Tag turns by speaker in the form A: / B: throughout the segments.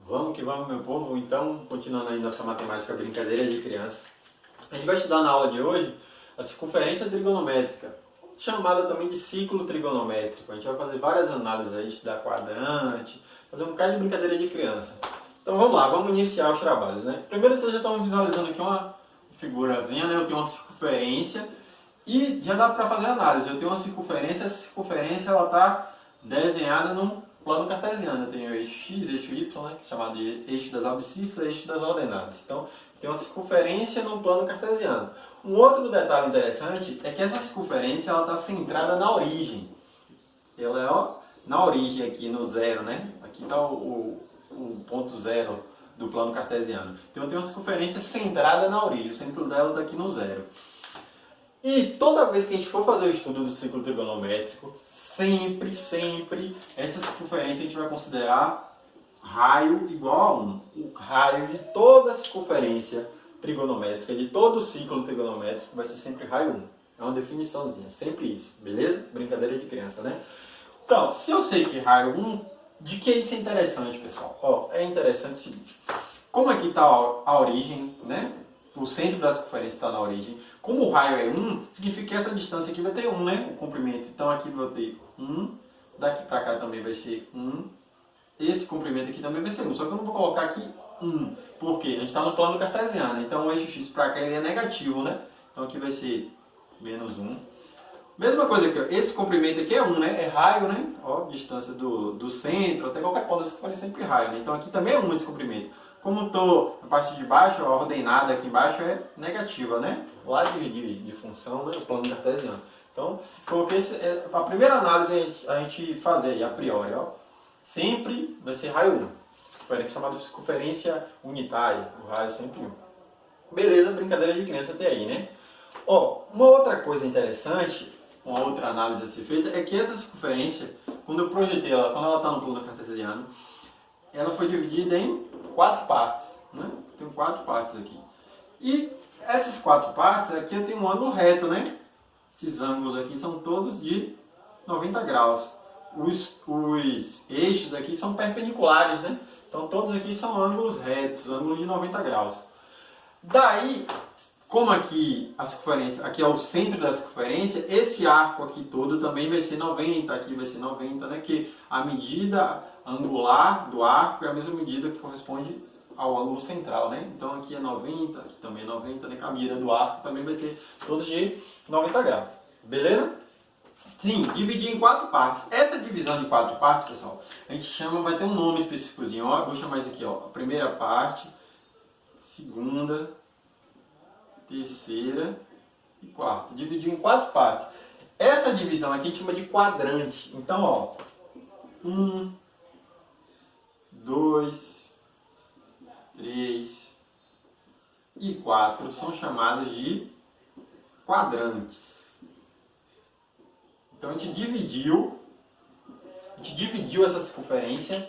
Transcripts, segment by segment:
A: Vamos que vamos, meu povo. Então, continuando aí nossa matemática brincadeira de criança. A gente vai estudar na aula de hoje a circunferência trigonométrica, chamada também de ciclo trigonométrico. A gente vai fazer várias análises aí, estudar quadrante, fazer um bocado de brincadeira de criança. Então vamos lá, vamos iniciar os trabalhos, né? Primeiro vocês já estão visualizando aqui uma figurazinha, né? Eu tenho uma circunferência e já dá para fazer análise. Eu tenho uma circunferência, essa circunferência ela está desenhada num plano cartesiano. Eu tenho o eixo x, eixo y, né? Chamado de eixo das abscissas, eixo das ordenadas. Então, tem uma circunferência num plano cartesiano. Um outro detalhe interessante é que essa circunferência ela está centrada na origem. Ela é ó, na origem aqui, no zero, né? Aqui está o ponto zero do plano cartesiano. Então eu tenho uma circunferência centrada na origem. O centro dela está aqui no zero. E toda vez que a gente for fazer o estudo do ciclo trigonométrico, sempre, essa circunferência a gente vai considerar raio igual a 1. O raio de toda a circunferência trigonométrica, de todo o ciclo trigonométrico, vai ser sempre raio 1. É uma definiçãozinha, sempre isso, beleza? Brincadeira de criança, né? Então, se eu sei que raio 1, de que isso é interessante, pessoal? Ó, é interessante o seguinte, como aqui está a origem, né? O centro da circunferência está na origem. Como o raio é 1, significa que essa distância aqui vai ter 1, né? O comprimento. Então aqui vai ter 1, daqui para cá também vai ser 1. Esse comprimento aqui também vai ser 1. Só que eu não vou colocar aqui 1. Por quê? A gente está no plano cartesiano. Então o eixo x para cá ele é negativo, né? Então aqui vai ser menos 1. Mesma coisa aqui, ó. Esse comprimento aqui é 1, né? É raio, né? Ó, distância do centro, até qualquer ponto da circunferência é sempre raio, né? Então aqui também é 1 esse comprimento. Como estou na parte de baixo, a ordenada aqui embaixo é negativa, né? Lá de função, né? O plano cartesiano. Então, coloquei a primeira análise a gente fazer aí, a priori, ó. Sempre vai ser raio 1. Circunferência chamada de circunferência unitária. O raio é sempre 1. Beleza, brincadeira de criança até aí, né? Ó, uma outra coisa interessante, uma outra análise a ser feita, é que essa circunferência, quando eu projetei ela, quando ela está no plano cartesiano, ela foi dividida em 4 partes, né? Tem 4 partes aqui. E essas 4 partes, aqui eu tenho um ângulo reto, né? Esses ângulos aqui são todos de 90 graus. Os eixos aqui são perpendiculares, né? Então todos aqui são ângulos retos, ângulos de 90 graus. Daí, como aqui a circunferência, aqui é o centro da circunferência, esse arco aqui todo também vai ser 90, aqui vai ser 90, né? Que a medida angular do arco é a mesma medida que corresponde ao ângulo central, né? Então aqui é 90, aqui também é 90, né? Que a medida do arco também vai ser todos de 90 graus. Beleza? Sim, dividir em 4 partes. Essa divisão de 4 partes, pessoal, a gente chama, vai ter um nome específicozinho, ó. Vou chamar isso aqui, ó. A primeira parte, segunda, terceira e quarta. Dividir em 4 partes. Essa divisão aqui a gente chama de quadrante. Então, ó, 1, 2, 3 e 4 são chamados de quadrantes. Então a gente dividiu essa circunferência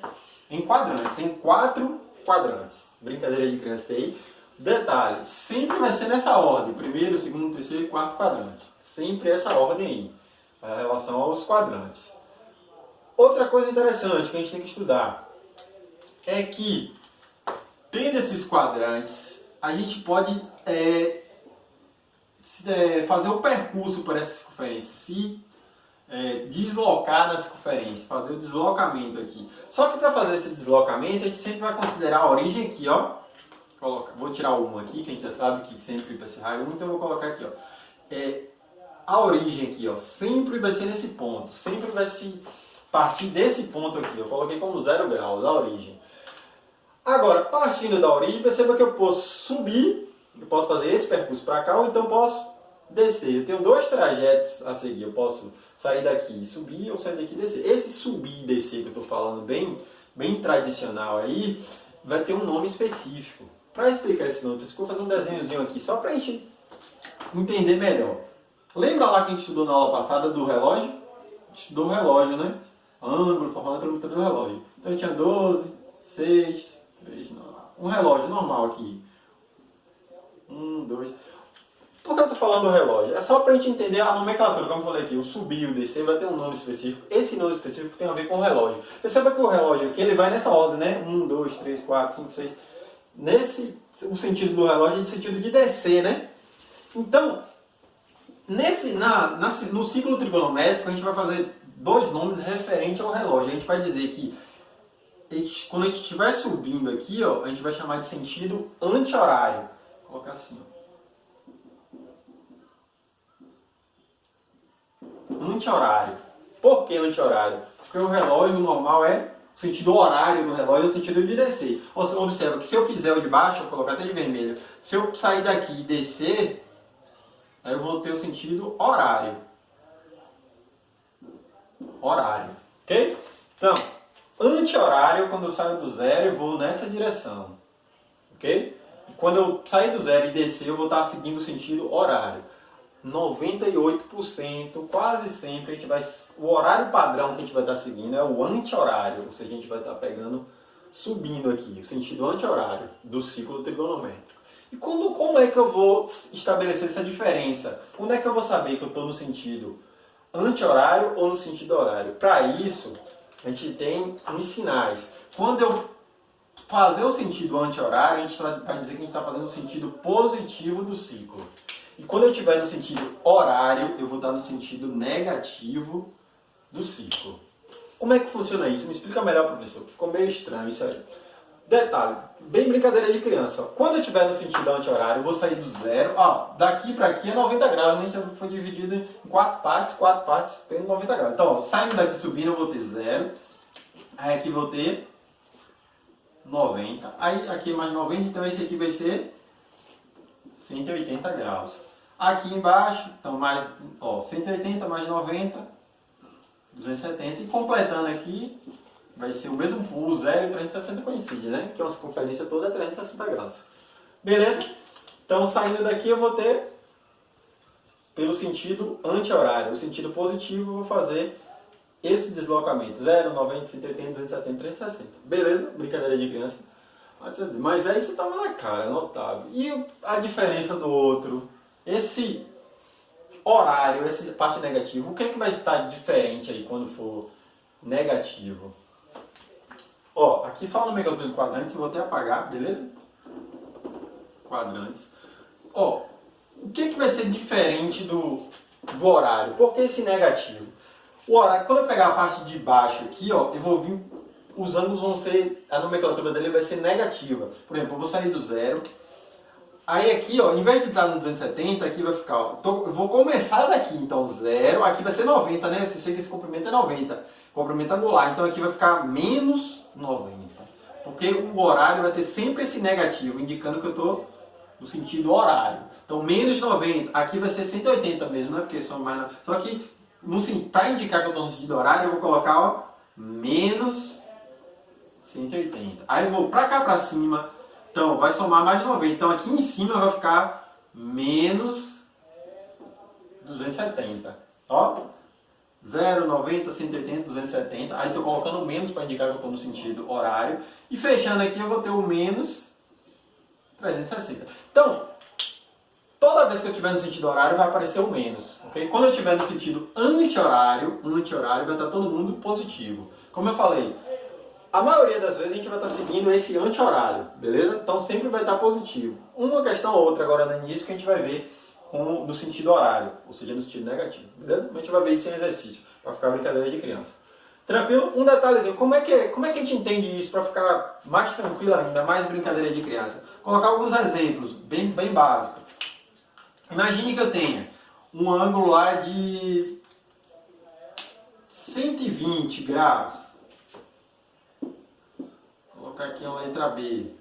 A: em quadrantes, em 4 quadrantes. Brincadeira de criança aí. Detalhe, sempre vai ser nessa ordem, primeiro, segundo, terceiro e quarto quadrante. Sempre essa ordem aí, em relação aos quadrantes. Outra coisa interessante que a gente tem que estudar é que, tendo esses quadrantes, a gente pode fazer o percurso por essa circunferência, se deslocar na circunferência, fazer o deslocamento aqui. Só que para fazer esse deslocamento, a gente sempre vai considerar a origem aqui, ó. Vou tirar o 1 aqui, que a gente já sabe que sempre vai ser raio 1, então eu vou colocar aqui, ó. A origem aqui, ó, sempre vai ser nesse ponto, sempre vai se partir desse ponto aqui. Eu coloquei como 0 graus, a origem. Agora, partindo da origem, perceba que eu posso subir, eu posso fazer esse percurso para cá, ou então posso descer. Eu tenho 2 trajetos a seguir. Eu posso sair daqui e subir, ou sair daqui e descer. Esse subir e descer que eu estou falando bem tradicional aí, vai ter um nome específico. Para explicar esse nome, eu vou fazer um desenhozinho aqui, só para a gente entender melhor. Lembra lá que a gente estudou na aula passada do relógio? A gente estudou o relógio, né? Ângulo, formando a trigonometria do relógio. Então tinha 12, 6, 3, 9. Um relógio normal aqui. 1, 2. Por que eu estou falando do relógio? É só para a gente entender a nomenclatura, como eu falei aqui, o subir e o descer vai ter um nome específico. Esse nome específico tem a ver com o relógio. Perceba que o relógio aqui ele vai nessa ordem, né? 1, 2, 3, 4, 5, 6. O sentido do relógio é de sentido de descer, né? Então, no ciclo trigonométrico, a gente vai fazer dois nomes referentes ao relógio. A gente vai dizer que quando a gente estiver subindo aqui, ó, a gente vai chamar de sentido anti-horário. Vou colocar assim, ó. Anti-horário. Por que anti-horário? Porque o relógio normal é o sentido horário do relógio, é o sentido de descer. Você observa que se eu fizer o de baixo, vou colocar até de vermelho, se eu sair daqui e descer, aí eu vou ter o sentido horário. Horário. Ok? Então, anti-horário, quando eu saio do zero, eu vou nessa direção. Ok? Quando eu sair do zero e descer, eu vou estar seguindo o sentido horário. 98%, quase sempre, o horário padrão que a gente vai estar seguindo é o anti-horário, ou seja, a gente vai estar pegando, subindo aqui, o sentido anti-horário do ciclo trigonométrico. E como é que eu vou estabelecer essa diferença? Quando é que eu vou saber que eu estou no sentido anti-horário ou no sentido horário? Para isso, a gente tem uns sinais. Quando eu fazer o sentido anti-horário, a gente vai dizer que a gente está fazendo o sentido positivo do ciclo. E quando eu estiver no sentido horário, eu vou estar no sentido negativo do ciclo. Como é que funciona isso? Me explica melhor, professor. Ficou meio estranho isso aí. Detalhe, bem brincadeira de criança. Quando eu estiver no sentido anti-horário, eu vou sair do zero. Ó, daqui para aqui é 90 graus. A gente foi dividido em quatro partes tendo 90 graus. Então, ó, saindo daqui subindo, eu vou ter zero. Aí aqui vou ter 90. Aí aqui mais 90, então esse aqui vai ser 180 graus. Aqui embaixo, então mais, ó, 180 mais 90, 270. E completando aqui, vai ser o mesmo pulo, 0 e 360 coincide, né? Que é uma circunferência toda é 360 graus. Beleza? Então, saindo daqui, eu vou ter, pelo sentido anti-horário, o sentido positivo, eu vou fazer esse deslocamento. 0, 90, 180, 270, 360. Beleza? Brincadeira de criança. Mas aí você estava na cara, é notável. E a diferença do outro? Esse horário, essa parte negativa, o que é que vai estar diferente aí quando for negativo? Ó, aqui só a nomenclatura de quadrantes, eu vou até apagar, beleza? Quadrantes. Ó, o que é que vai ser diferente do horário? Por que esse negativo? O horário, quando eu pegar a parte de baixo aqui, ó, eu vou vir, os ângulos vão ser, a nomenclatura dele vai ser negativa. Por exemplo, eu vou sair do zero. Aí aqui, ó, em vez de estar no 270, aqui vai ficar, ó, eu vou começar daqui, então 0, aqui vai ser 90, né? Você sei que esse comprimento é 90, comprimento angular, então aqui vai ficar menos 90. Porque o horário vai ter sempre esse negativo, indicando que eu estou no sentido horário. Então menos 90, aqui vai ser 180 mesmo, né? Porque são mais... Só que, para indicar que eu estou no sentido horário, eu vou colocar, ó, menos 180. Aí eu vou para cá, para cima... Então, vai somar mais de 90. Então, aqui em cima vai ficar menos 270. Ó. 0, 90, 180, 270. Aí, estou colocando menos para indicar que eu estou no sentido horário. E fechando aqui, eu vou ter o menos 360. Então, toda vez que eu estiver no sentido horário, vai aparecer o menos. Okay? Quando eu estiver no sentido anti-horário, vai estar todo mundo positivo. Como eu falei... A maioria das vezes a gente vai estar seguindo esse anti-horário, beleza? Então sempre vai estar positivo. Uma questão ou outra agora no início que a gente vai ver no sentido horário, ou seja, no sentido negativo, beleza? A gente vai ver isso em exercício, para ficar brincadeira de criança. Tranquilo? Um detalhezinho, como é que a gente entende isso para ficar mais tranquilo ainda, mais brincadeira de criança? Colocar alguns exemplos, bem básicos. Imagine que eu tenha um ângulo lá de 120 graus. Vou colocar aqui a letra B.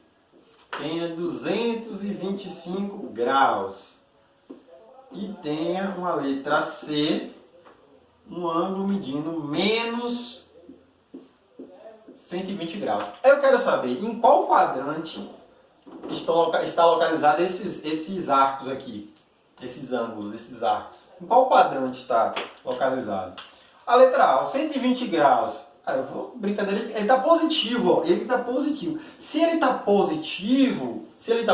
A: Tenha 225 graus. E tenha uma letra C, um ângulo medindo menos 120 graus. Eu quero saber em qual quadrante está localizado esses arcos aqui. Esses ângulos, esses arcos. Em qual quadrante está localizado? A letra A, 120 graus. Brincadeira, ele está positivo, ó. Ele está positivo. Se ele está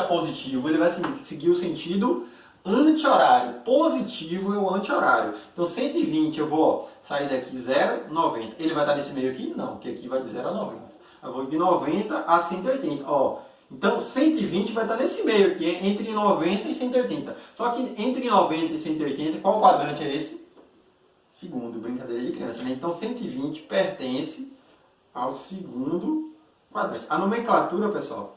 A: positivo, ele vai seguir o sentido anti-horário. Positivo é o anti-horário. Então 120 eu vou sair daqui 0, 90. Ele vai estar nesse meio aqui? Não, porque aqui vai de 0 a 90. Eu vou de 90 a 180. Ó, então 120 vai estar nesse meio aqui, entre 90 e 180. Só que entre 90 e 180, qual quadrante é esse? Segundo, brincadeira de criança, né? Então 120 pertence ao segundo quadrante. A nomenclatura, pessoal,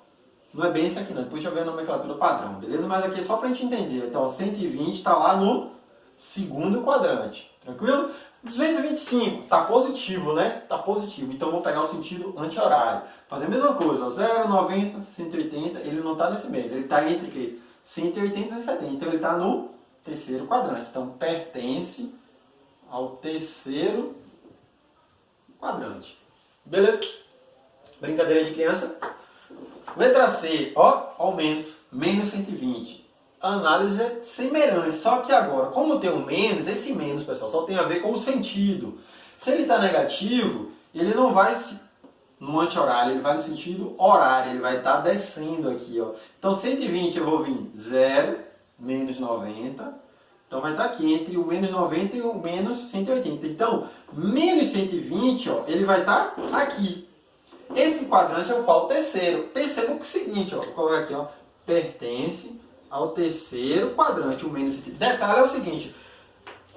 A: não é bem isso aqui não. Depois deixa eu ver a nomenclatura padrão, beleza? Mas aqui é só para a gente entender. Então 120 está lá no segundo quadrante. Tranquilo? 225 está positivo, né? Está positivo. Então vou pegar o sentido anti-horário. Fazer a mesma coisa. 0, 90, 180. Ele não está nesse meio. Ele está entre 180 e 170. Então ele está no terceiro quadrante. Então pertence ao terceiro quadrante. Beleza? Brincadeira de criança. Letra C, ó, ao menos 120. A análise é semelhante, só que agora, como tem um menos, esse menos, pessoal, só tem a ver com o sentido. Se ele está negativo, ele não vai no anti-horário, ele vai no sentido horário, ele vai estar descendo aqui, ó. Então 120 eu vou vir 0, menos 90. Então vai estar aqui entre o menos 90 e o menos 180. Então, menos 120, ó, ele vai estar aqui. Esse quadrante é o qual? O terceiro. Terceiro é o seguinte, ó, vou colocar aqui, ó, pertence ao terceiro quadrante, o menos 120. Detalhe é o seguinte,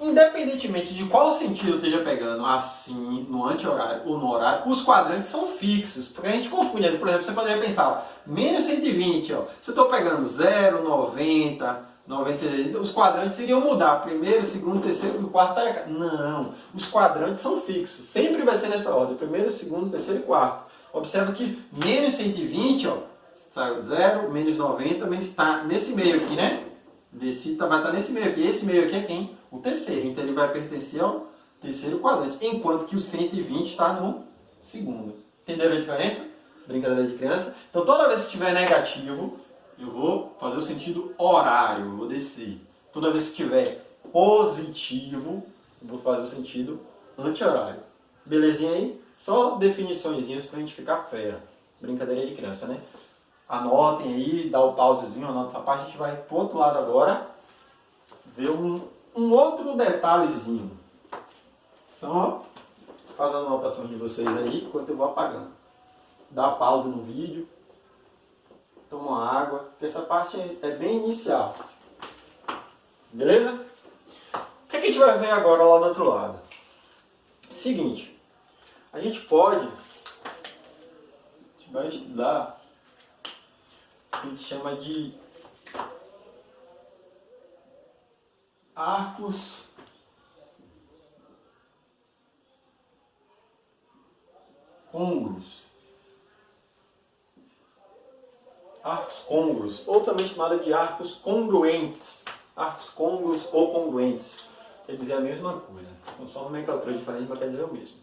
A: independentemente de qual sentido eu esteja pegando, assim, no anti-horário ou no horário, os quadrantes são fixos. Porque a gente confunde. Por exemplo, você poderia pensar, ó, menos 120, ó, se eu estou pegando 0, 90... 90, os quadrantes iriam mudar. Primeiro, segundo, terceiro e quarto. Não, os quadrantes são fixos. Sempre vai ser nessa ordem. Primeiro, segundo, terceiro e quarto. Observa que menos 120, ó, saiu 0, menos 90, menos está nesse meio aqui, né? Vai estar nesse meio aqui. Esse meio aqui é quem? O terceiro. Então ele vai pertencer ao terceiro quadrante. Enquanto que o 120 está no segundo. Entenderam a diferença? Brincadeira de criança. Então toda vez que tiver negativo, eu vou fazer o sentido horário, eu vou descer. Toda vez que tiver positivo, eu vou fazer o sentido anti-horário. Belezinha aí? Só definiçõezinhas pra gente ficar fera. Brincadeira de criança, né? Anotem aí, dá o pausezinho, anota essa parte. A gente vai pro outro lado agora ver um outro detalhezinho. Então, ó, faz a anotação de vocês aí enquanto eu vou apagando. Dá pausa no vídeo. Toma água, porque essa parte é bem inicial. Beleza? O que a gente vai ver agora lá do outro lado? Seguinte, a gente vai estudar o que a gente chama de arcos côngruos. Arcos côngruos, ou também chamada de arcos congruentes. Arcos côngruos ou congruentes. Quer dizer a mesma coisa. Então, só nomenclatura diferente, mas quer dizer o mesmo.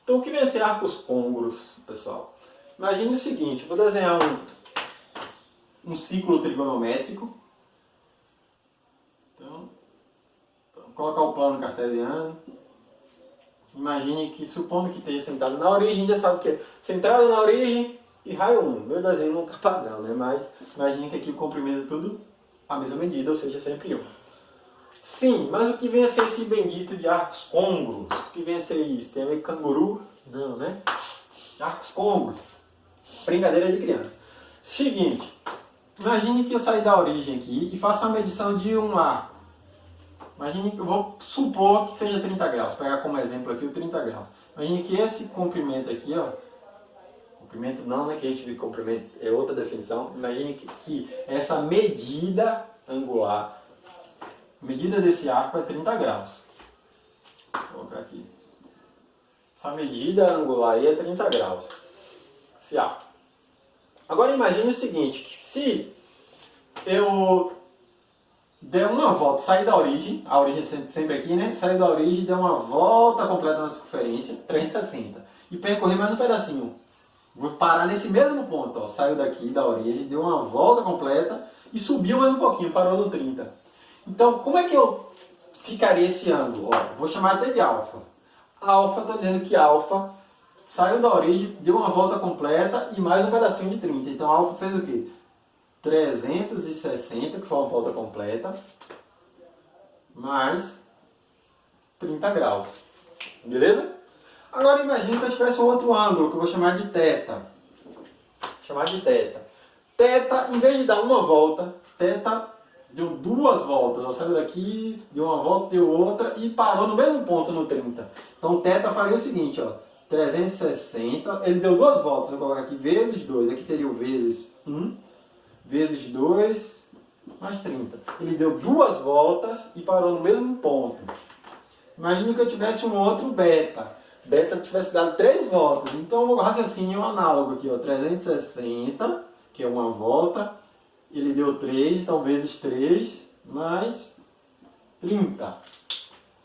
A: Então, o que vem a ser arcos côngruos, pessoal? Imagine o seguinte, vou desenhar um ciclo trigonométrico. Então, vou colocar o plano cartesiano. Imagine que, supondo que esteja centrado na origem, já sabe o que é. Centrado na origem e raio 1. Meu desenho não está padrão, né? Mas imagine que aqui o comprimento é tudo a mesma medida, ou seja, sempre 1. Sim, mas o que vem a ser esse bendito de arcos côngruos? O que vem a ser isso? Tem a ver com canguru? Não, né? Arcos côngruos. Brincadeira de criança. Seguinte, imagine que eu saí da origem aqui e faço uma medição de um arco. Imagine que eu vou supor que seja 30 graus. Vou pegar como exemplo aqui o 30 graus. Imagine que esse comprimento aqui, ó. Comprimento não, né? Que a gente vê comprimento é outra definição. Imagine que essa medida angular, a medida desse arco é 30 graus. Vou colocar aqui. Essa medida angular aí é 30 graus. Esse arco. Agora imagine o seguinte, que se eu der uma volta, sair da origem, a origem é sempre aqui, né? Sair da origem, der uma volta completa na circunferência, 360, e percorrer mais um pedacinho. Vou parar nesse mesmo ponto, ó. Saiu daqui da origem, deu uma volta completa e subiu mais um pouquinho, parou no 30. Então, como é que eu ficaria esse ângulo? Ó, vou chamar até de alfa. Alfa, estou dizendo que alfa saiu da origem, deu uma volta completa e mais um pedacinho de 30. Então, alfa fez o quê? 360, que foi uma volta completa, mais 30 graus. Beleza? Agora imagine que eu tivesse um outro ângulo, que eu vou chamar de θ. Θ, em vez de dar uma volta, θ deu duas voltas. Ó, saiu daqui, deu uma volta, deu outra e parou no mesmo ponto no 30. Então θ faria o seguinte, ó, 360, ele deu duas voltas, vou colocar aqui vezes 2, aqui seria o vezes 1, vezes 2, mais 30. Ele deu duas voltas e parou no mesmo ponto. Imagine que eu tivesse um outro beta. Beta tivesse dado 3 voltas. Então o raciocínio é análogo aqui, ó, 360, que é uma volta. Ele deu 3, então vezes 3, mais 30.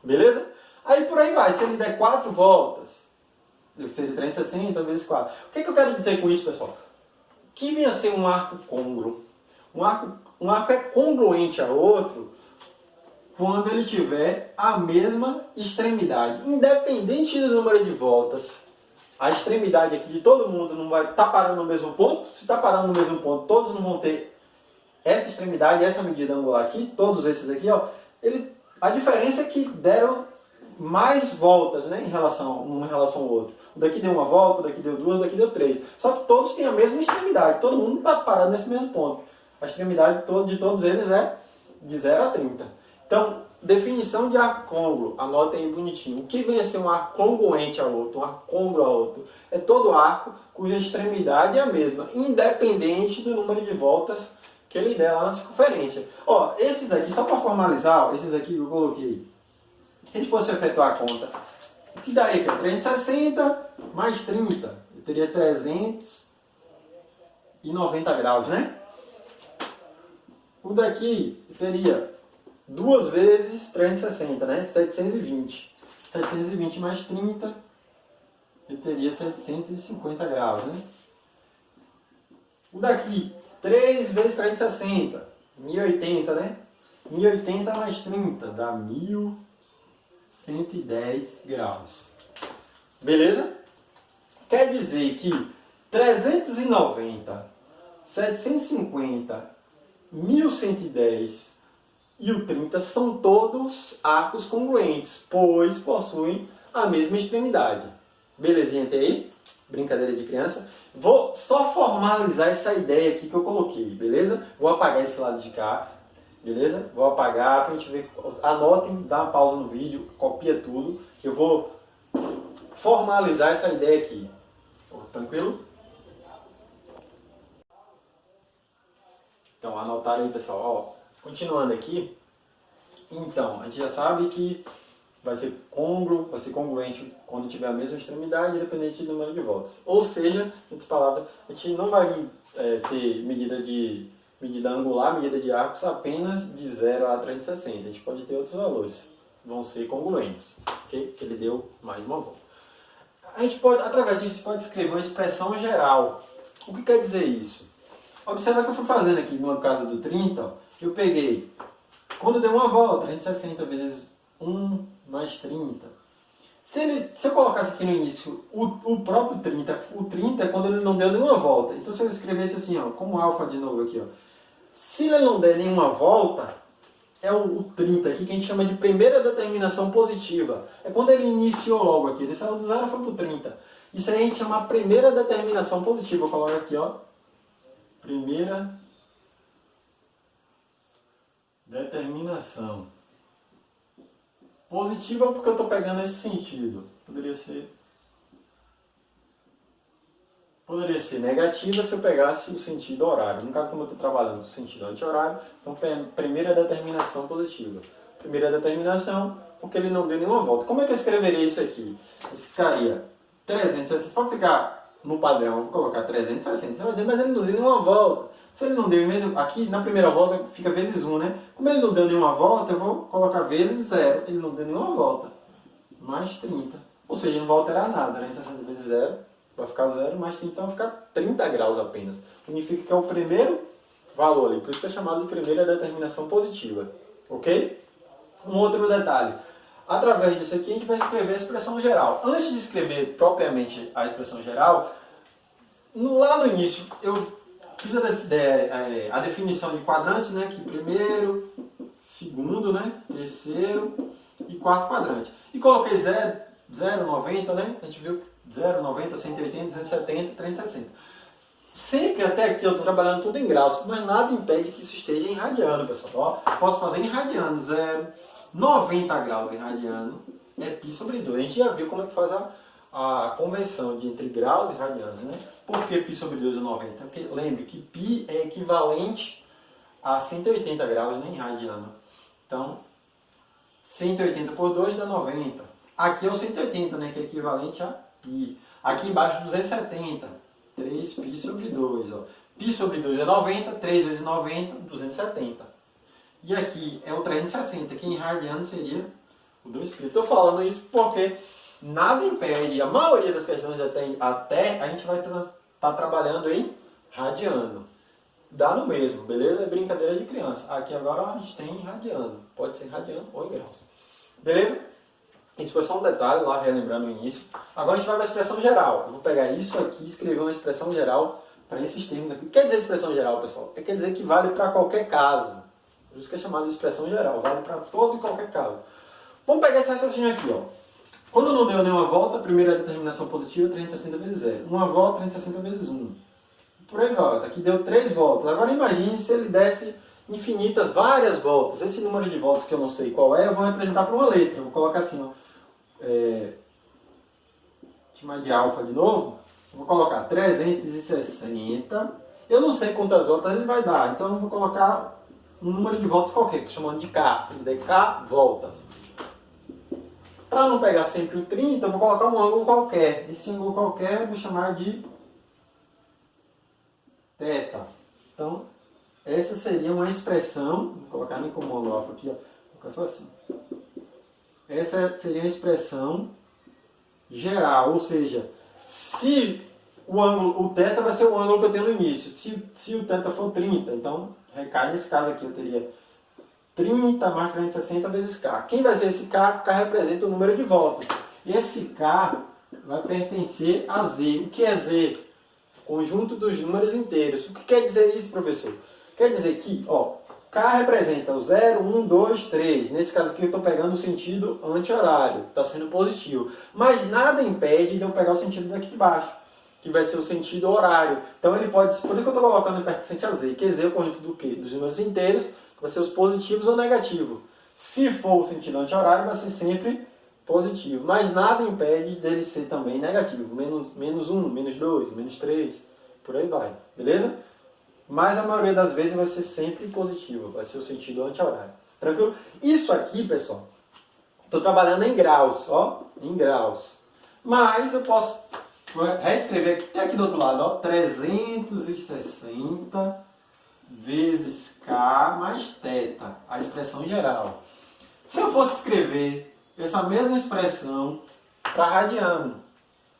A: Beleza? Aí por aí vai. Se ele der 4 voltas, seria 360 vezes 4. O que eu quero dizer com isso, pessoal? Que vinha a ser um arco côngruo. Um arco é congruente a outro quando ele tiver a mesma extremidade. Independente do número de voltas, a extremidade aqui de todo mundo não vai estar parando no mesmo ponto. Se está parando no mesmo ponto, todos não vão ter essa extremidade, essa medida angular aqui, todos esses aqui, ó. A diferença é que deram mais voltas, né, em relação ao outro. O daqui deu uma volta, o daqui deu duas, o daqui deu 3. Só que todos têm a mesma extremidade, todo mundo está parado nesse mesmo ponto. A extremidade de todos eles é de 0 a 30. Então, definição de arco côngruo, anotem aí bonitinho. O que vem a ser um arco congruente ao outro, um arco côngruo ao outro? É todo arco cuja extremidade é a mesma, independente do número de voltas que ele der lá na circunferência. Ó, esses daqui, só para formalizar, ó, esses aqui que eu coloquei, se a gente fosse efetuar a conta, o que daria aqui? 360 mais 30, eu teria 390 graus, né? O daqui teria 2 vezes 360, né? 720. 720 mais 30, eu teria 750 graus, né? O daqui, 3 vezes 360, 1080, né? 1080 mais 30, dá 1110 graus. Beleza? Quer dizer que 390, 750, 1110 e o 30 são todos arcos congruentes, pois possuem a mesma extremidade. Belezinha até aí? Brincadeira de criança. Vou só formalizar essa ideia aqui que eu coloquei, beleza? Vou apagar esse lado de cá, beleza? Vou apagar para a gente ver. Anotem, dá uma pausa no vídeo, copia tudo. Eu vou formalizar essa ideia aqui. Tranquilo? Então, anotaram aí, pessoal. Ó, continuando aqui. Então, a gente já sabe que vai ser congruo, vai ser congruente quando tiver a mesma extremidade, independente do número de voltas. Ou seja, em outras palavras, a gente não vai ter medida angular, medida de arcos apenas de 0 a 360. A gente pode ter outros valores. Vão ser congruentes, ok? Que ele deu mais uma volta. A gente pode, através disso, pode escrever uma expressão geral. O que quer dizer isso? Observa que eu fui fazendo aqui, no caso do 30, ó, eu peguei, quando deu uma volta, 360 vezes 1 mais 30. Se eu colocasse aqui no início o próprio 30, o 30 é quando ele não deu nenhuma volta. Então se eu escrevesse assim, ó, como alfa de novo aqui, ó, se ele não der nenhuma volta, é o 30 aqui que a gente chama de primeira determinação positiva. É quando ele iniciou logo aqui, ele saiu do 0 e foi para o 30. Isso aí a gente chama de primeira determinação positiva. Eu coloco aqui, ó, primeira determinação positiva porque eu estou pegando esse sentido. Poderia ser negativa se eu pegasse o sentido horário. No caso, como eu estou trabalhando com o sentido anti-horário, então primeira determinação positiva. Primeira determinação porque ele não deu nenhuma volta. Como é que eu escreveria isso aqui? Ficaria 360. Para ficar no padrão, eu vou colocar 360. Você vai dizer, mas ele não deu nenhuma volta. Se ele não deu mesmo, aqui na primeira volta fica vezes 1, né? Como ele não deu nenhuma volta, eu vou colocar vezes 0. Ele não deu nenhuma volta. Mais 30. Ou seja, não vai alterar nada, né? 60 vezes 0 vai ficar 0, mais 30 vai ficar 30 graus apenas. Significa que é o primeiro valor ali. Por isso que é chamado de primeira determinação positiva. Ok? Um outro detalhe. Através disso aqui a gente vai escrever a expressão geral. Antes de escrever propriamente a expressão geral, lá no início eu fiz a definição de quadrantes, né? Que primeiro, segundo, né? Terceiro e quarto quadrante. E coloquei 0, 90, né? A gente viu 0, 90, 180, 270, 360. Sempre até aqui eu estou trabalhando tudo em graus, mas nada impede que isso esteja em radiano, pessoal. Ó, posso fazer em radiano, 0, 90 graus em radiano é π sobre 2. A gente já viu como é que faz a conversão de entre graus e radianos, né? Por que π sobre 2 é 90? Porque lembre que π é equivalente a 180 graus, né, em radiano. Então, 180 por 2 dá 90. Aqui é o 180, né, que é equivalente a π. Aqui embaixo 270, 3π sobre 2. Ó. π sobre 2 é 90, 3 vezes 90, 270. E aqui é o 360, que em radiano seria o 2π. Estou falando isso porque nada impede, a maioria das questões até a gente vai estar trabalhando em radiano. Dá no mesmo, beleza? É brincadeira de criança. Aqui agora a gente tem em radiano. Pode ser em radiano ou em graus. Beleza? Isso foi só um detalhe lá, relembrando o início. Agora a gente vai para a expressão geral. Eu vou pegar isso aqui e escrever uma expressão geral para esses termos aqui. O que quer dizer expressão geral, pessoal? Quer dizer que vale para qualquer caso. Por isso que é chamado de expressão geral. Vale para todo e qualquer caso. Vamos pegar esse raciocínio aqui, ó. Quando não deu nenhuma volta, a primeira determinação positiva, 360 vezes 0. Uma volta, 360 vezes 1. Por aí vai. Aqui deu 3 voltas. Agora imagine se ele desse infinitas, várias voltas. Esse número de voltas que eu não sei qual é, eu vou representar por uma letra. Eu vou colocar assim, ó. Chamar de alfa de novo. Eu vou colocar 360. Eu não sei quantas voltas ele vai dar. Então eu vou colocar um número de voltas qualquer, que estou chamando de K. Se ele der K voltas. Para não pegar sempre o 30, eu vou colocar um ângulo qualquer. Esse ângulo qualquer eu vou chamar de θ. Então, essa seria uma expressão, vou colocar nem como ângulo alfa aqui, ó, vou colocar só assim. Essa seria uma expressão geral, ou seja, se o ângulo, o θ vai ser o ângulo que eu tenho no início. Se o θ for 30, então recai nesse caso aqui, eu teria 30 mais 360 vezes K. Quem vai ser esse K? K representa o número de voltas. E esse K vai pertencer a Z. O que é Z? Conjunto dos números inteiros. O que quer dizer isso, professor? Quer dizer que, ó, K representa o 0, 1, 2, 3. Nesse caso aqui eu estou pegando o sentido anti-horário. Está sendo positivo. Mas nada impede de eu pegar o sentido daqui de baixo, que vai ser o sentido horário. Então ele pode... Por que eu estou colocando pertencente a Z? Que Z é o conjunto do quê? Dos números inteiros, que vai ser os positivos ou negativos. Se for o sentido anti-horário, vai ser sempre positivo. Mas nada impede dele ser também negativo. Menos 1, menos 2, menos 3, por aí vai. Beleza? Mas a maioria das vezes vai ser sempre positivo. Vai ser o sentido anti-horário. Tranquilo? Isso aqui, pessoal, estou trabalhando em graus. Ó, em graus. Mas eu posso reescrever até aqui do outro lado. Ó, 360 vezes K mais θ. A expressão geral. Se eu fosse escrever essa mesma expressão para radiano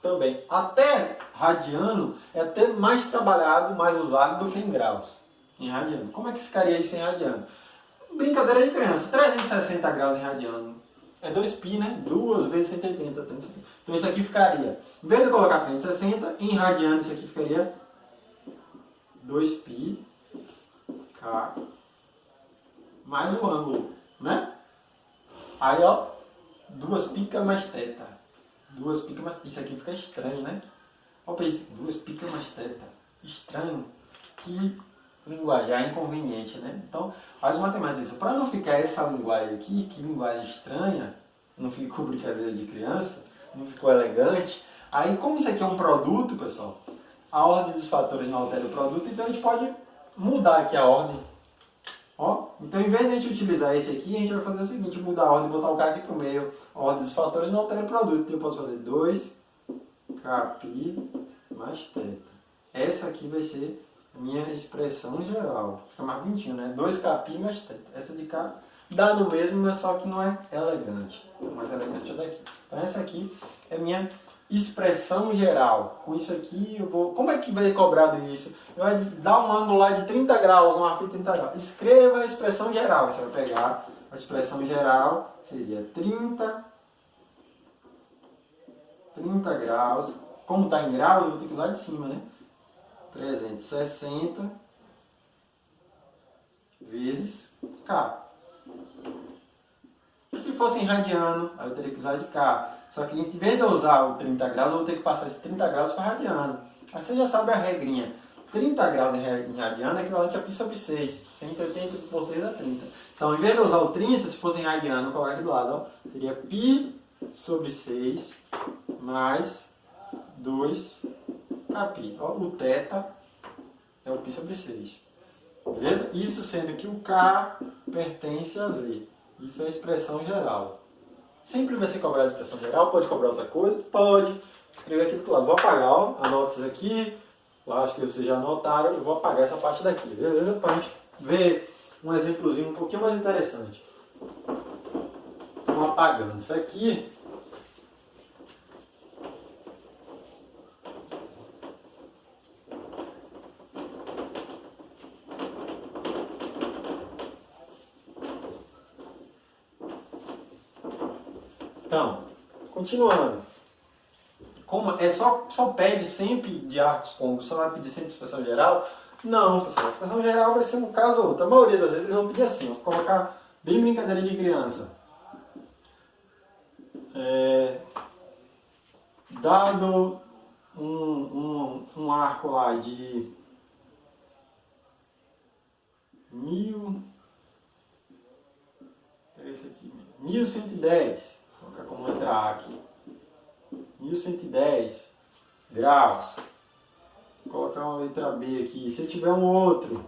A: também. Até radiano é até mais trabalhado, mais usado do que em graus. Em radiano. Como é que ficaria isso em radiano? Brincadeira de criança. 360 graus em radiano é 2π, né? 2 vezes 180. 360. Então isso aqui ficaria, em vez de colocar 360, em radiano isso aqui ficaria 2π K mais o ângulo, né? Aí, ó, 2π mais θ. 2π mais... Isso aqui fica estranho, né? Olha isso, 2π mais θ. Estranho. Que linguajar inconveniente, né? Então, as matemáticas, para não ficar essa linguagem aqui, que linguagem estranha, não ficou brincadeira de criança, não ficou elegante. Aí, como isso aqui é um produto, pessoal, a ordem dos fatores não altera o produto, então a gente pode mudar aqui a ordem. Ó, então, em vez de a gente utilizar esse aqui, a gente vai fazer o seguinte, mudar a ordem, botar o K aqui para o meio. A ordem dos fatores não altera o produto. Então, eu posso fazer 2kπ mais θ. Essa aqui vai ser a minha expressão geral. Fica mais bonitinho, né? 2kπ mais θ. Essa de cá dá no mesmo, mas só que não é elegante. O mais elegante é daqui. Então, essa aqui é a minha expressão geral. Com isso aqui, eu vou... Como é que vai cobrado isso? Vai dar um ângulo lá de 30 graus, um arco de 30 graus. Escreva a expressão geral. Você vai pegar a expressão geral, seria 30 graus. Como está em graus, eu vou ter que usar de cima, né? 360 vezes K. Se fosse em radiano, aí eu teria que usar de K. Só que em vez de eu usar o 30 graus, eu vou ter que passar esses 30 graus para radiano. Aí você já sabe a regrinha. 30 graus em radiano é equivalente a π sobre 6. 180 por 3 é 30. Então, em vez de eu usar o 30, se fosse em radiano, eu coloco aqui do lado, ó, seria π sobre 6 mais 2 kπ. Ó, o θ é o π sobre 6. Beleza? Isso sendo que o K pertence a Z. Isso é a expressão geral. Sempre vai ser cobrado a expressão geral. Pode cobrar outra coisa? Pode. Escrever aqui do lado. Vou apagar, ó. Anota isso aqui. Lá acho que vocês já anotaram. Eu vou apagar essa parte daqui. Beleza? Para a gente ver um exemplozinho um pouquinho mais interessante. Então, apagando isso aqui. Então, continuando. Como é só pede sempre de arcos côncavos, só vai pedir sempre de expressão geral? Não, pessoal. A expressão geral vai ser um caso ou outro. A maioria das vezes eles vão pedir assim, ó, colocar bem brincadeira de criança. Dado um arco lá de 1110. Vou colocar como letra A aqui. 1110 graus. Vou colocar uma letra B aqui. Se eu tiver um outro,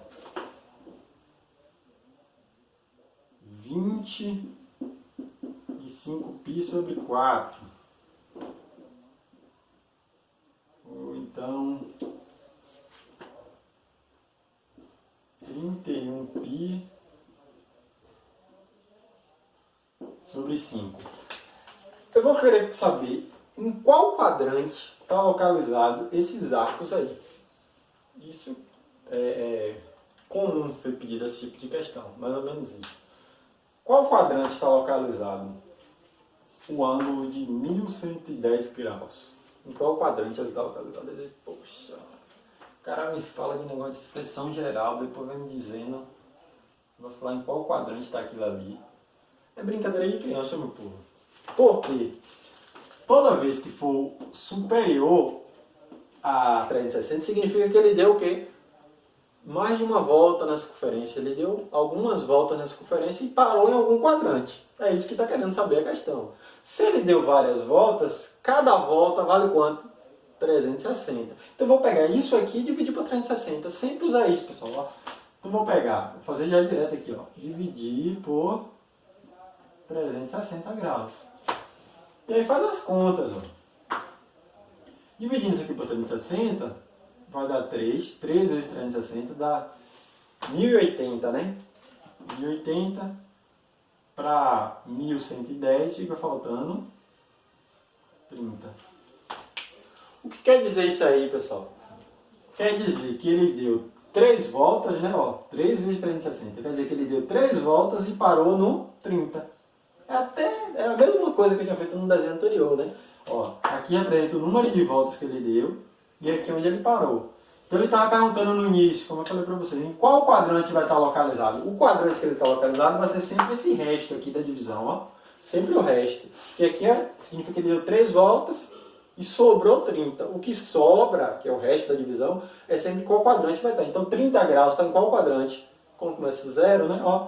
A: 25π sobre 4. Ou então 31π sobre 5. Eu vou querer saber em qual quadrante está localizado esses arcos aí. Isso é comum ser pedido esse tipo de questão, mais ou menos isso. Qual quadrante está localizado o ângulo de 1110 graus? Em qual quadrante ele está localizado? Poxa, o cara me fala de negócio de expressão geral, depois vai me dizendo, vou falar em qual quadrante está aquilo ali. É brincadeira de criança, meu povo. Por quê? Toda vez que for superior a 360, significa que ele deu o quê? Mais de uma volta na circunferência. Ele deu algumas voltas na circunferência e parou em algum quadrante. É isso que está querendo saber a questão. Se ele deu várias voltas, cada volta vale quanto? 360. Então eu vou pegar isso aqui e dividir por 360. Sempre usar isso, pessoal. Ó. Então vou pegar, vou fazer já direto aqui, ó. Dividir por 360 graus. E aí faz as contas, ó. Dividindo isso aqui por 360, vai dar 3. 3 vezes 360 dá 1080, né? 1080 para 1110 fica faltando 30. O que quer dizer isso aí, pessoal? Quer dizer que ele deu 3 voltas, né? Ó, 3 vezes 360. Quer dizer que ele deu 3 voltas e parou no 30. É a mesma coisa que eu tinha feito no desenho anterior, né? Ó, aqui representa o número de voltas que ele deu e aqui onde ele parou. Então ele estava perguntando no início, como eu falei para vocês, em qual quadrante vai estar localizado? O quadrante que ele está localizado vai ter sempre esse resto aqui da divisão, ó. Sempre o resto. Que aqui significa que ele deu 3 voltas e sobrou 30. O que sobra, que é o resto da divisão, é sempre qual quadrante vai estar. Então 30 graus está em qual quadrante? Como começa 0, né? Ó,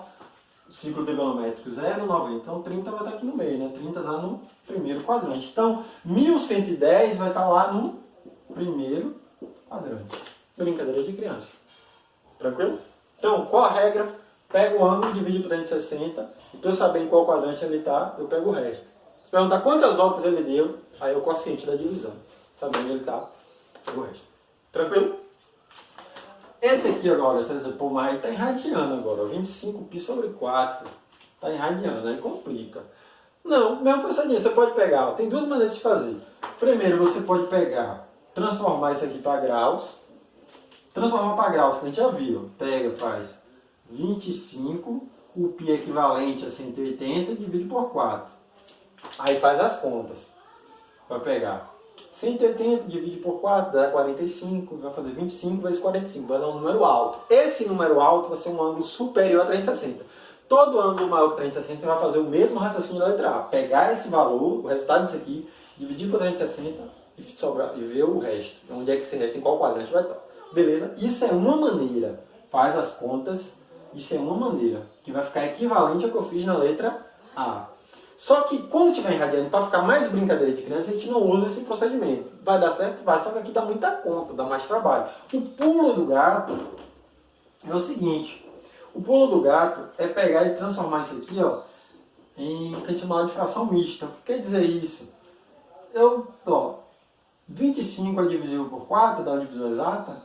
A: ciclo trigonométrico 0, 90. Então 30 vai estar aqui no meio, né? 30 dá no primeiro quadrante. Então 1110 vai estar lá no primeiro quadrante. Brincadeira de criança. Tranquilo? Então, qual a regra? Pega o ângulo, divide por 360. E para eu saber em qual quadrante ele está, eu pego o resto. Se perguntar quantas voltas ele deu, aí é o quociente da divisão. Sabendo onde ele está, pego o resto. Tranquilo? Esse aqui agora, pô, mas está em radiano agora. 25π sobre 4. Está em radiano, aí complica. Não, mesmo procedimento. Você pode pegar, tem duas maneiras de fazer. Primeiro, você pode pegar, transformar isso aqui para graus. Transformar para graus, que a gente já viu. Pega, faz 25, o π é equivalente a 180, divide por 4. Aí faz as contas. Vai pegar 180, divide por 4, dá 45, vai fazer 25 vezes 45, vai dar um número alto. Esse número alto vai ser um ângulo superior a 360. todo ângulo maior que 360 vai fazer o mesmo raciocínio da letra A. Pegar esse valor, o resultado disso aqui, dividir por 360 e ver o resto. Onde é que esse resto, em qual quadrante vai estar. Beleza? Isso é uma maneira. Faz as contas. Isso é uma maneira. Que vai ficar equivalente ao que eu fiz na letra A. Só que quando tiver em radiano, para ficar mais brincadeira de criança, a gente não usa esse procedimento. Vai dar certo? Vai. Só que aqui dá muita conta, dá mais trabalho. O pulo do gato é o seguinte. O pulo do gato é pegar e transformar isso aqui, ó, em que a gente chama de fração mista. O que quer dizer isso? 25 é divisível por 4, dá uma divisão exata?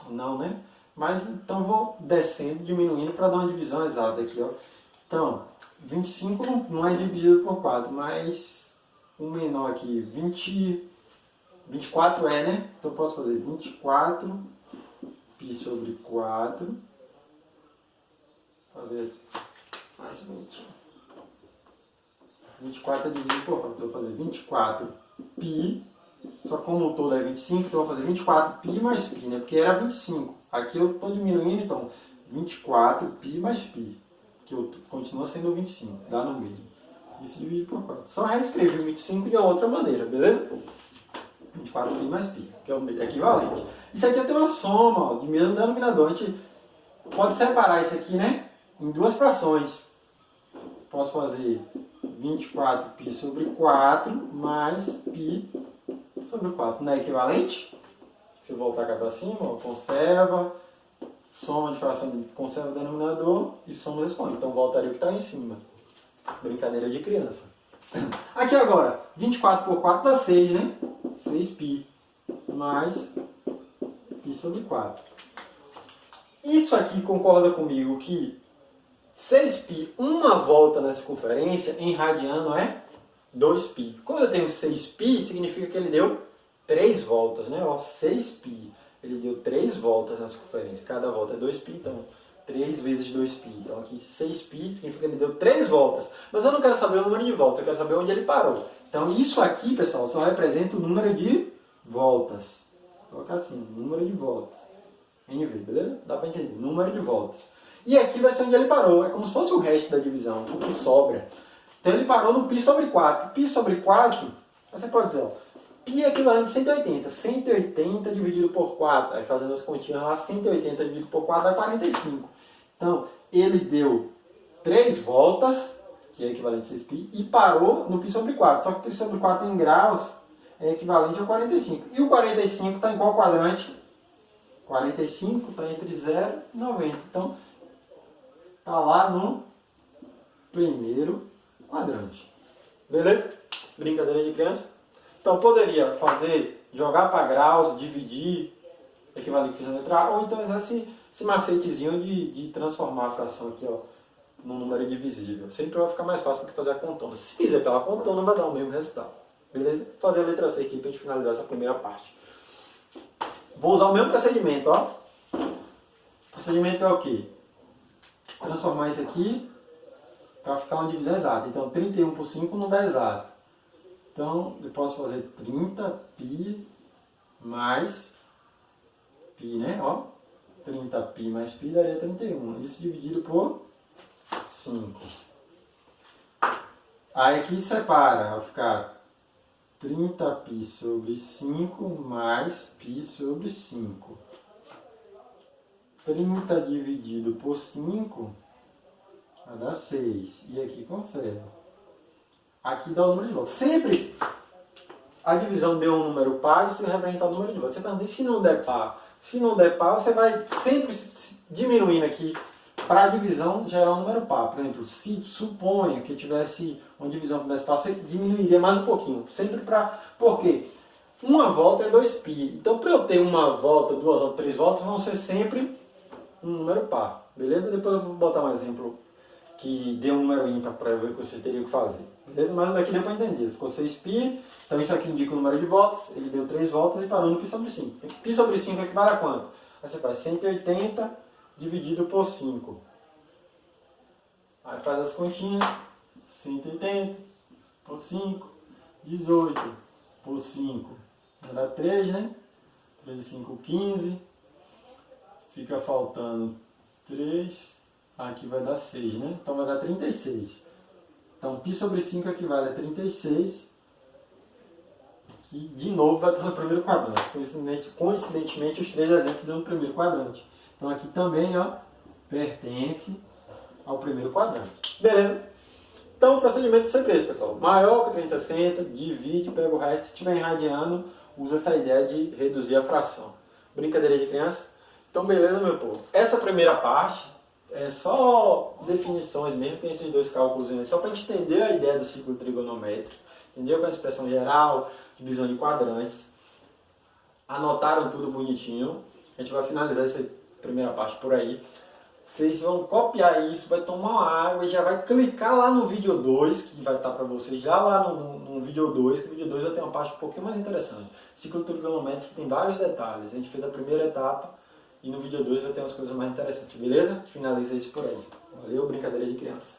A: Não, né? Mas então vou descendo, diminuindo para dar uma divisão exata aqui, ó. Então, 25 não é divisível por 4, mas o menor aqui, 24 é, né? Então eu posso fazer 24 π sobre 4. Fazer mais bonitinho. 24 é dividido por 4. Então eu vou fazer 24 π. Só que como o todo é 25, então eu vou fazer 24 π mais π, né? Porque era 25. Aqui eu estou diminuindo, então 24 π mais π. Que continua sendo 25. Dá no mesmo. Isso dividido por 4. Só reescrever o 25 de outra maneira, beleza? 24 π mais π, que é o equivalente. Isso aqui tem uma soma, ó, de mesmo denominador. A gente pode separar isso aqui, né? Em duas frações. Posso fazer 24 π sobre 4 mais π sobre 4. Não é equivalente? Se eu voltar cá para cima, ó, conserva, soma de fração, conserva o denominador e soma o expoente. Então voltaria o que está em cima. Brincadeira de criança. Aqui agora, 24 por 4 dá 6, né? 6π mais π sobre 4. Isso aqui concorda comigo que 6π, uma volta na circunferência, em radiano é 2π. Quando eu tenho 6π, significa que ele deu 3 voltas, né? Ó, 6π, ele deu 3 voltas na circunferência. Cada volta é 2π, então 3 vezes 2π. Então aqui 6π significa que ele deu 3 voltas. Mas eu não quero saber o número de voltas, eu quero saber onde ele parou. Então isso aqui, pessoal, só representa o número de voltas. Vou colocar assim, número de voltas. NV, beleza? Dá para entender, número de voltas. E aqui vai ser onde ele parou. É como se fosse o resto da divisão, o que sobra. Então ele parou no π sobre 4. π sobre 4, você pode dizer, ó, π é equivalente a 180. 180 dividido por 4. Aí fazendo as continhas lá, 180 dividido por 4 dá 45. Então ele deu 3 voltas, que é equivalente a 6π, e parou no π sobre 4. Só que π sobre 4 em graus é equivalente a 45. E o 45 está em qual quadrante? 45 está entre 0 e 90. Então, está lá no primeiro quadrante. Beleza? Brincadeira de criança? Então, poderia fazer, jogar para graus, dividir, equivalente a letra A, ou então usar esse macetezinho de transformar a fração aqui, ó, num número divisível. Sempre vai ficar mais fácil do que fazer a contona. Se fizer pela contona, vai dar o mesmo resultado. Beleza? Vou fazer a letra C aqui para a gente finalizar essa primeira parte. Vou usar o mesmo procedimento, ó. O procedimento é o quê? Transformar isso aqui para ficar uma divisão exata. Então, 31 por 5 não dá exato. Então, eu posso fazer 30π mais π, né? Ó, 30π mais π daria 31. Isso dividido por 5. Aí aqui separa, vai ficar 30π sobre 5 mais π sobre 5. 30 dividido por 5 vai dar 6. E aqui conserva. Aqui dá o número de voltas. Sempre a divisão deu um número par e se representar o número de voltas. Você pergunta, e se não der par? Se não der par, você vai sempre diminuindo aqui para a divisão gerar um número par. Por exemplo, se suponha que tivesse uma divisão que tivesse par, você diminuiria mais um pouquinho. Sempre para... Por quê? Uma volta é 2π. Então, para eu ter uma volta, 2 ou 3 voltas, vão ser sempre um número par. Beleza? Depois eu vou botar um exemplo que dê um número ímpar para ver o que você teria que fazer. Beleza? Mas daqui deu para entender. Ficou 6π. Então, isso aqui indica o número de voltas. Ele deu 3 voltas e parou no π sobre 5. Π sobre 5 equivale a quanto? Aí você faz 180 dividido por 5. Aí faz as continhas. 180 por 5. 18 por 5. Dá 3, né? 3 e 5, 15. Fica faltando 3. Aqui vai dar 6, né? Então vai dar 36. Então π sobre 5 equivale a 36. Que de novo vai estar no primeiro quadrante. Coincidentemente os três exemplos dão no primeiro quadrante. Então aqui também, ó, pertence ao primeiro quadrante. Beleza? Então o procedimento é sempre esse, pessoal. Maior que 360, divide, pega o resto. Se estiver irradiando, usa essa ideia de reduzir a fração. Brincadeira de criança? Então beleza, meu povo. Essa primeira parte é só definições mesmo, tem esses dois cálculos aí, só para a gente entender a ideia do círculo trigonométrico, entendeu? Com a expressão geral, divisão de quadrantes. Anotaram tudo bonitinho. A gente vai finalizar essa primeira parte por aí. Vocês vão copiar isso, vai tomar uma água e já vai clicar lá no vídeo 2, que vai estar para vocês já lá no vídeo 2, que o vídeo 2 já tem uma parte um pouquinho mais interessante. Ciclo trigonométrico tem vários detalhes. A gente fez a primeira etapa e no vídeo 2 já tem umas coisas mais interessantes, beleza? Finaliza isso por aí. Valeu, brincadeira de criança.